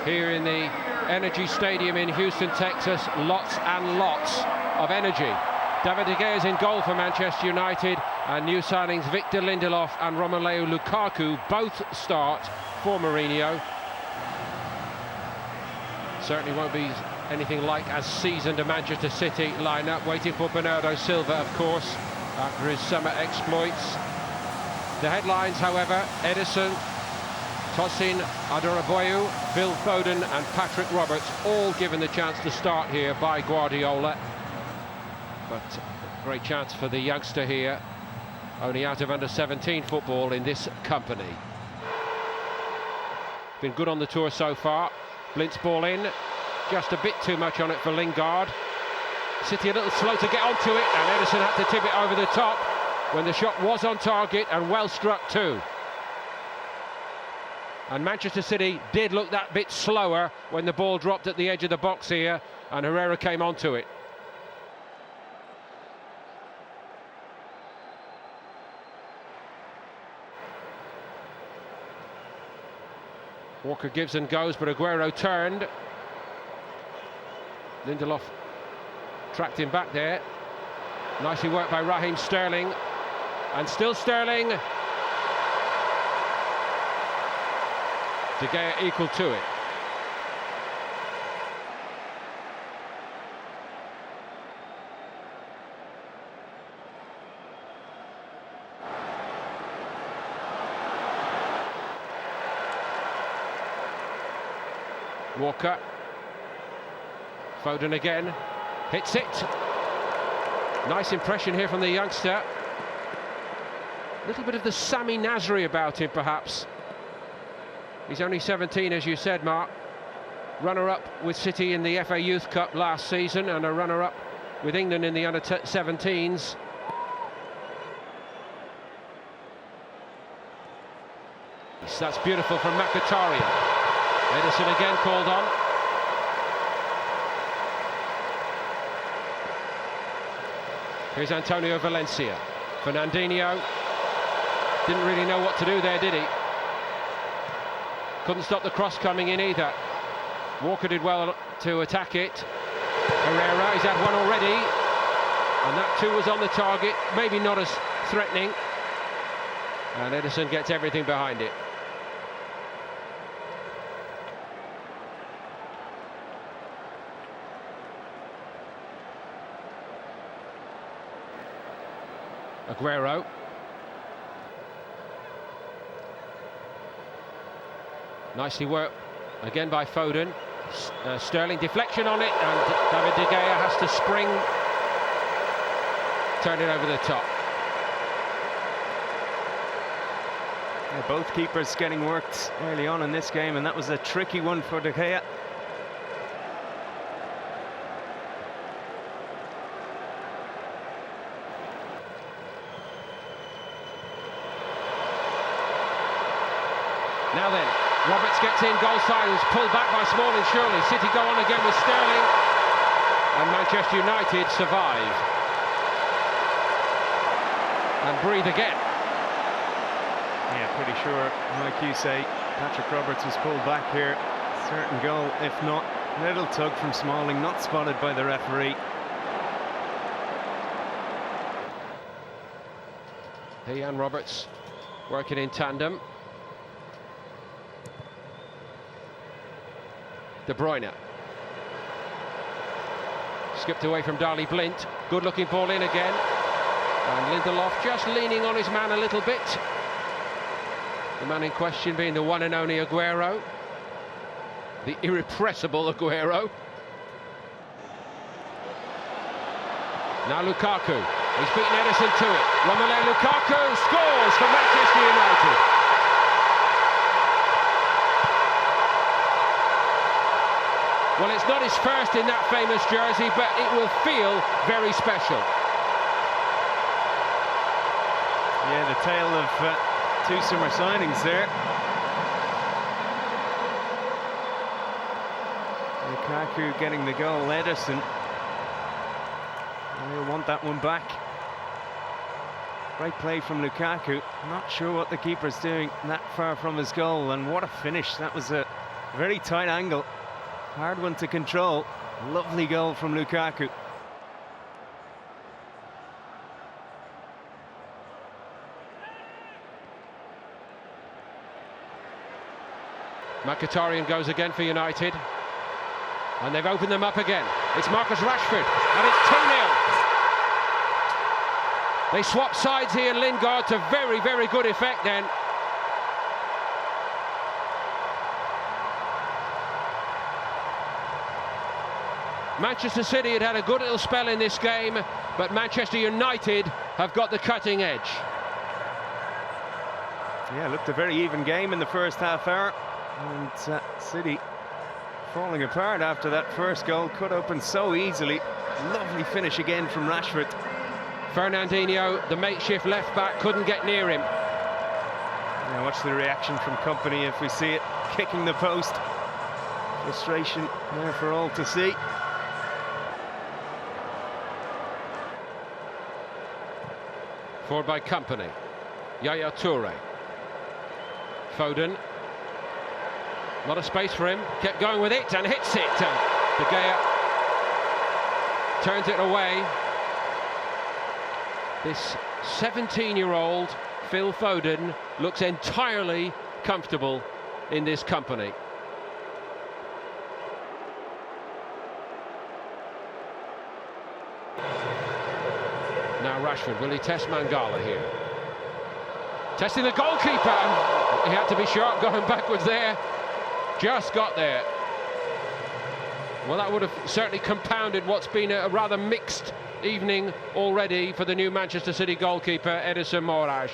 here in the Energy Stadium in Houston, Texas. Lots and lots of energy. David De Gea is in goal for Manchester United, and new signings Victor Lindelof and Romelu Lukaku both start for Mourinho. Certainly won't be anything like as seasoned a Manchester City lineup, waiting for Bernardo Silva, of course, after his summer exploits. The headlines, however: Ederson, Tosin Adarabioyo, Phil Foden and Patrick Roberts, all given the chance to start here by Guardiola. But great chance for the youngster here, only out of under-17 football in this company. Been good on the tour so far. Blint's ball in, just a bit too much on it for Lingard. City a little slow to get onto it, and Ederson had to tip it over the top when the shot was on target and well struck too. And Manchester City did look that bit slower when the ball dropped at the edge of the box here, and Herrera came onto it. Walker gives and goes, but Aguero turned. Lindelof tracked him back there. Nicely worked by Raheem Sterling. And still Sterling. De Gea equal to it. Walker. Foden again. Hits it. Nice impression here from the youngster. A little bit of the Sami Nasri about him, perhaps. He's only 17, as you said, Mark. Runner-up with City in the FA Youth Cup last season, and a runner-up with England in the under-17s. That's beautiful from Mkhitaryan. Ederson again called on. Here's Antonio Valencia. Fernandinho didn't really know what to do there, did he? Couldn't stop the cross coming in either. Walker did well to attack it. Herrera, he's had one already, and that too was on the target, maybe not as threatening. And Ederson gets everything behind it. Aguero. Nicely worked again by Foden. Sterling, deflection on it, and David De Gea has to spring, turn it over the top. Yeah, both keepers getting worked early on in this game, and that was a tricky one for De Gea. Now then, Roberts gets in, goal silence, pulled back by Smalling surely. City go on again with Sterling, and Manchester United survive and breathe again. Yeah, pretty sure, like you say, Patrick Roberts was pulled back here. Certain goal, if not. Little tug from Smalling, not spotted by the referee. He and Roberts working in tandem. De Bruyne. Skipped away from Darley Blint. Good looking ball in again. And Lindelof just leaning on his man a little bit. The man in question being the one and only Aguero. The irrepressible Aguero. Now Lukaku. He's beaten Ederson to it. Romelu Lukaku scores for Manchester United. Well, it's not his first in that famous jersey, but it will feel very special. Yeah, the tale of two summer signings there. Lukaku getting the goal, Ederson. He'll want that one back. Great play from Lukaku. Not sure what the keeper's doing that far from his goal, and what a finish. That was a Very tight angle, hard one to control. Lovely goal from Lukaku. Mkhitaryan goes again for United. And they've opened them up again. It's Marcus Rashford, and it's 2-0. They swap sides here, Lingard, to very, very good effect then. Manchester City had a good little spell in this game, but Manchester United have got the cutting edge. Yeah, looked a very even game in the first half hour. And City falling apart after that first goal, cut open so easily. Lovely finish again from Rashford. Fernandinho, the makeshift left back, couldn't get near him. Now watch the reaction from Company if we see it, kicking the post. Frustration there for all to see. Forward by Company. Yaya Toure. Foden. A lot of space for him. Kept going with it and hits it. De Gea turns it away. This 17-year-old Phil Foden looks entirely comfortable in this Company. Now Rashford, will he test Mangala here? Testing the goalkeeper, and he had to be sharp going backwards there. Just got there. Well, that would have certainly compounded what's been a rather mixed evening already for the new Manchester City goalkeeper, Edison Moraes.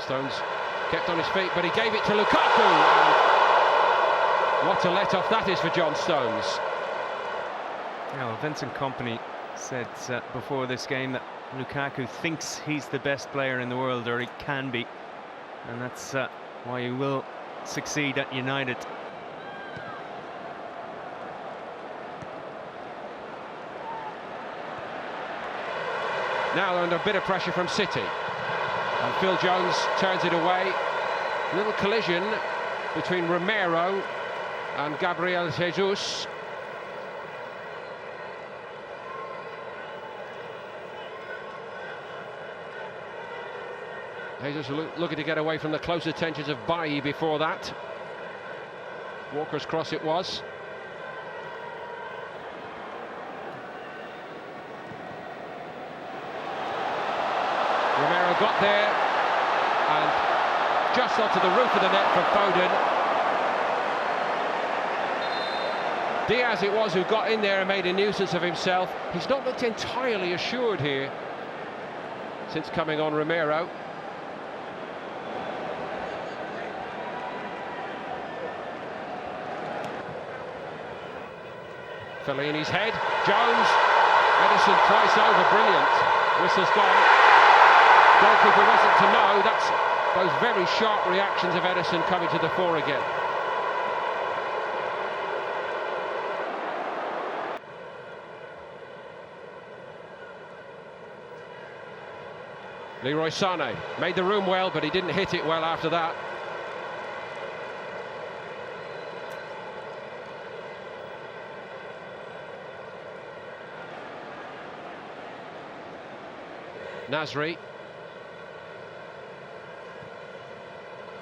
Stones kept on his feet, but he gave it to Lukaku. And what a let-off that is for John Stones. Well, Vincent Kompany said before this game that Lukaku thinks he's the best player in the world, or he can be, and that's why he will succeed at United. Now they're under a bit of pressure from City. And Phil Jones turns it away. A little collision between Romero and Gabriel Jesus. Jesus looking to get away from the close attentions of Bailly before that. Walker's cross it was. Romero got there and just onto the roof of the net for Foden. Diaz it was who got in there and made a nuisance of himself. He's not looked entirely assured here since coming on Romero. Fellaini's head, Jones, Edison twice over, brilliant. Whistle's gone. Goalkeeper wasn't to know. That's those very sharp reactions of Edison coming to the fore again. Leroy Sané made the room well, but he didn't hit it well after that. Nasri.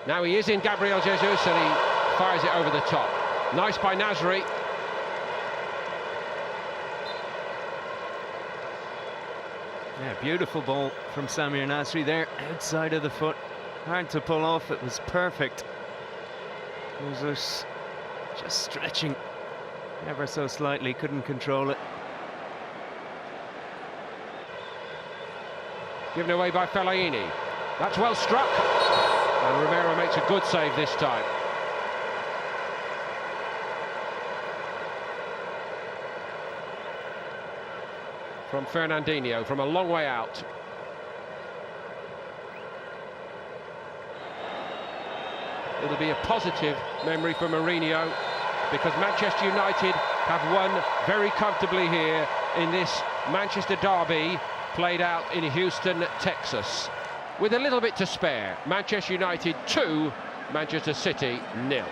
Now he is in Gabriel Jesus and he fires it over the top. Nice by Nasri. Yeah, beautiful ball from Samir Nasri there, outside of the foot. Hard to pull off, it was perfect. Jesus just stretching ever so slightly, couldn't control it. Given away by Fellaini. That's well struck. And Romero makes a good save this time. From Fernandinho, from a long way out. It'll be a positive memory for Mourinho, because Manchester United have won very comfortably here in this Manchester derby played out in Houston, Texas. With a little bit to spare, Manchester United 2, Manchester City 0.